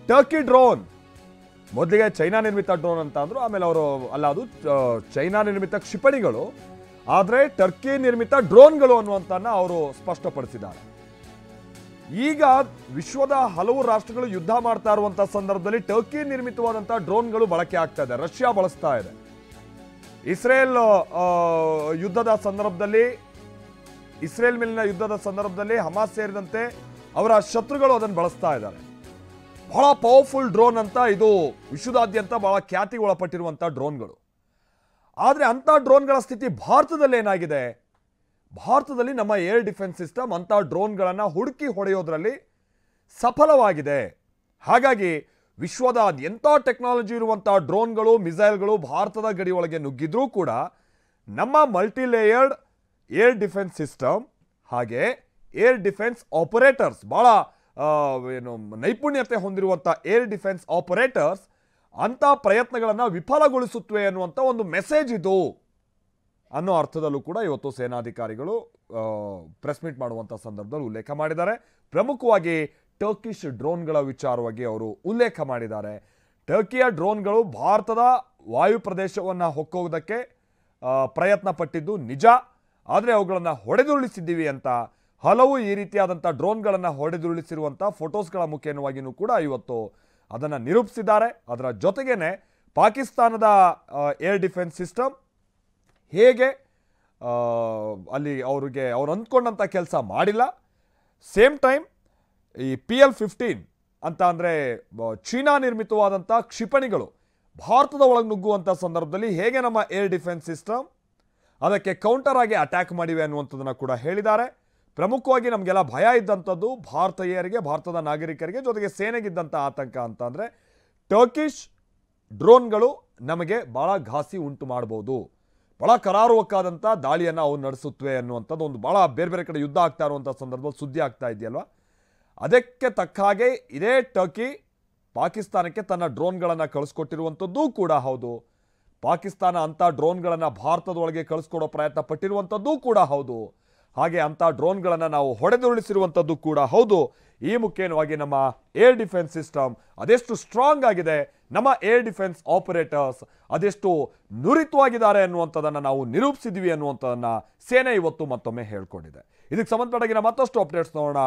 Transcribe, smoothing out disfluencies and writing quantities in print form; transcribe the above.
Turkey drone ಮೊದಲಿಗೆ China ನಿರ್ಮಿತ drone ಅಂತ ಅಂದ್ರು, ಆಮೇಲೆ ಅವರು ಅಲ್ಲ ಅದು ಚೈನಾ ನಿರ್ಮಿತ ಕ್ಷಿಪಣಿಗಳು, ಆದರೆ ಟರ್ಕಿ ನಿರ್ಮಿತ ಡ್ರೋನ್ಗಳು ಅನ್ನುವಂತನ್ನ ಅವರು ಸ್ಪಷ್ಟಪಡಿಸಿದ್ದಾರೆ. ಈಗ ವಿಶ್ವದ ಹಲವು ರಾಷ್ಟ್ರಗಳು ಯುದ್ಧ ಮಾಡ್ತಾ ಇರುವಂತಹ ಸಂದರ್ಭದಲ್ಲಿ ಟರ್ಕಿ ನಿರ್ಮಿತವಾದಂತಹ ಡ್ರೋನ್ಗಳು ಬಳಕೆ ಆಗ್ತಾ ಇದೆ, ರಷ್ಯಾ ಬಳಸ್ತಾ ಇದೆ. ಇಸ್ರೇಲ್ ಯುದ್ಧದ ಸಂದರ್ಭದಲ್ಲಿ, ಇಸ್ರೇಲ್ ಮೇಲಿನ ಯುದ್ಧದ ಸಂದರ್ಭದಲ್ಲಿ ಹಮಾಸ್ ಸೇರಿದಂತೆ ಅವರ ಶತ್ರುಗಳು ಅದನ್ನು ಬಳಸ್ತಾ ಇದ್ದಾರೆ. ಬಹಳ ಪವರ್ಫುಲ್ ಡ್ರೋನ್ ಅಂತ, ಇದು ವಿಶ್ವದಾದ್ಯಂತ ಬಹಳ ಖ್ಯಾತಿಗೆ ಒಳಪಟ್ಟಿರುವಂತಹ ಡ್ರೋನ್ಗಳು. ಆದರೆ ಅಂಥ ಡ್ರೋನ್ಗಳ ಸ್ಥಿತಿ ಭಾರತದಲ್ಲಿ ಏನಾಗಿದೆ? ಭಾರತದಲ್ಲಿ ನಮ್ಮ ಏರ್ ಡಿಫೆನ್ಸ್ ಸಿಸ್ಟಮ್ ಅಂಥ ಡ್ರೋನ್ಗಳನ್ನು ಹುಡುಕಿ ಹೊಡೆಯೋದ್ರಲ್ಲಿ ಸಫಲವಾಗಿದೆ. ಹಾಗಾಗಿ ವಿಶ್ವದ ಎಂಥ ಟೆಕ್ನಾಲಜಿ ಇರುವಂಥ ಡ್ರೋನ್ಗಳು, ಮಿಸೈಲ್ಗಳು ಭಾರತದ ಗಡಿ ಒಳಗೆ ನುಗ್ಗಿದ್ರೂ ಕೂಡ ನಮ್ಮ ಮಲ್ಟಿಲೇಯರ್ಡ್ ಏರ್ ಡಿಫೆನ್ಸ್ ಸಿಸ್ಟಮ್ ಹಾಗೆ ಏರ್ ಡಿಫೆನ್ಸ್ ಆಪರೇಟರ್ಸ್, ಭಾಳ ನೈಪುಣ್ಯತೆ ಹೊಂದಿರುವಂಥ ಏರ್ ಡಿಫೆನ್ಸ್ ಆಪರೇಟರ್ಸ್ ಅಂಥ ಪ್ರಯತ್ನಗಳನ್ನು ವಿಫಲಗೊಳಿಸುತ್ತವೆ ಅನ್ನುವಂಥ ಒಂದು ಮೆಸೇಜ್ ಇದು ಅನ್ನೋ ಅರ್ಥದಲ್ಲೂ ಕೂಡ ಇವತ್ತು ಸೇನಾಧಿಕಾರಿಗಳು ಪ್ರೆಸ್ ಮೀಟ್ ಮಾಡುವಂಥ ಸಂದರ್ಭದಲ್ಲಿ ಉಲ್ಲೇಖ ಮಾಡಿದ್ದಾರೆ. ಪ್ರಮುಖವಾಗಿ ಟರ್ಕಿಶ್ ಡ್ರೋನ್ಗಳ ವಿಚಾರವಾಗಿ ಅವರು ಉಲ್ಲೇಖ ಮಾಡಿದ್ದಾರೆ. ಟರ್ಕಿಯ ಡ್ರೋನ್ಗಳು ಭಾರತದ ವಾಯು ಪ್ರದೇಶವನ್ನು ಹೊಕ್ಕೋದಕ್ಕೆ ಪ್ರಯತ್ನ ಪಟ್ಟಿದ್ದು ನಿಜ, ಆದರೆ ಅವುಗಳನ್ನು ಹೊಡೆದುರುಳಿಸಿದ್ದೀವಿ ಅಂತ ಹಲವು ಈ ರೀತಿಯಾದಂಥ ಡ್ರೋನ್ಗಳನ್ನು ಹೊಡೆದುರುಳಿಸಿರುವಂಥ ಫೋಟೋಸ್ಗಳ ಮುಖೇನವಾಗಿಯೂ ಕೂಡ ಇವತ್ತು ಅದನ್ನು ನಿರೂಪಿಸಿದ್ದಾರೆ. ಅದರ ಜೊತೆಗೇನೆ ಪಾಕಿಸ್ತಾನದ ಏರ್ ಡಿಫೆನ್ಸ್ ಸಿಸ್ಟಮ್ ಹೇಗೆ ಅಲ್ಲಿ ಅವ್ರು ಅಂದ್ಕೊಂಡಂಥ ಕೆಲಸ ಮಾಡಿಲ್ಲ. ಸೇಮ್ ಟೈಮ್ ಈ PL-15 ಅಂತ ಅಂದರೆ ಚೀನಾ ನಿರ್ಮಿತವಾದಂಥ ಕ್ಷಿಪಣಿಗಳು ಭಾರತದ ಒಳಗೆ ನುಗ್ಗುವಂಥ ಸಂದರ್ಭದಲ್ಲಿ ಹೇಗೆ ನಮ್ಮ ಏರ್ ಡಿಫೆನ್ಸ್ ಸಿಸ್ಟಮ್ ಅದಕ್ಕೆ ಕೌಂಟರ್ ಆಗಿ ಅಟ್ಯಾಕ್ ಮಾಡಿವೆ ಅನ್ನುವಂಥದ್ದನ್ನು ಕೂಡ ಹೇಳಿದ್ದಾರೆ. ಪ್ರಮುಖವಾಗಿ ನಮಗೆಲ್ಲ ಭಯ ಇದ್ದಂಥದ್ದು ಭಾರತೀಯರಿಗೆ, ಭಾರತದ ನಾಗರಿಕರಿಗೆ, ಜೊತೆಗೆ ಸೇನೆಗಿದ್ದಂಥ ಆತಂಕ ಅಂತ ಅಂದರೆ ಟರ್ಕಿಶ್ ಡ್ರೋನ್ಗಳು ನಮಗೆ ಭಾಳ ಘಾಸಿ ಉಂಟು ಮಾಡ್ಬೋದು, ಭಾಳ ಕರಾರುವಕ್ಕಾದಂಥ ದಾಳಿಯನ್ನು ಅವು ನಡೆಸುತ್ತವೆ ಅನ್ನುವಂಥದ್ದು ಒಂದು ಭಾಳ ಬೇರೆ ಬೇರೆ ಕಡೆ ಯುದ್ಧ ಆಗ್ತಾ ಇರುವಂಥ ಸಂದರ್ಭದಲ್ಲಿ ಸುದ್ದಿ ಆಗ್ತಾ ಇದೆಯಲ್ವ. ಅದಕ್ಕೆ ತಕ್ಕ ಹಾಗೆ ಇದೇ ಟರ್ಕಿ ಪಾಕಿಸ್ತಾನಕ್ಕೆ ತನ್ನ ಡ್ರೋನ್ಗಳನ್ನು ಕಳಿಸ್ಕೊಟ್ಟಿರುವಂಥದ್ದು ಕೂಡ ಹೌದು. ಪಾಕಿಸ್ತಾನ ಅಂಥ ಡ್ರೋನ್ಗಳನ್ನು ಭಾರತದೊಳಗೆ ಕಳಿಸ್ಕೊಡೋ ಪ್ರಯತ್ನ ಪಟ್ಟಿರುವಂಥದ್ದು ಕೂಡ ಹೌದು. ಹಾಗೆ ಅಂಥ ಡ್ರೋನ್ಗಳನ್ನು ನಾವು ಹೊಡೆದುರುಳಿಸಿರುವಂಥದ್ದು ಕೂಡ ಹೌದು. ಈ ಮುಖೇನವಾಗಿ ನಮ್ಮ ಏರ್ ಡಿಫೆನ್ಸ್ ಸಿಸ್ಟಮ್ ಅದೆಷ್ಟು ಸ್ಟ್ರಾಂಗ್ ಆಗಿದೆ, ನಮ್ಮ ಏರ್ ಡಿಫೆನ್ಸ್ ಆಪರೇಟರ್ಸ್ ಅದೆಷ್ಟು ನುರಿತವಾಗಿದ್ದಾರೆ ಅನ್ನುವಂಥದ್ದನ್ನು ನಾವು ನಿರೂಪಿಸಿದ್ವಿ ಅನ್ನುವಂಥದ್ದನ್ನು ಸೇನೆ ಇವತ್ತು ಮತ್ತೊಮ್ಮೆ ಹೇಳ್ಕೊಂಡಿದೆ. ಇದಕ್ಕೆ ಸಂಬಂಧಪಟ್ಟಾಗಿನ ಮತ್ತಷ್ಟು ಅಪ್ಡೇಟ್ಸ್ ನೋಡೋಣ.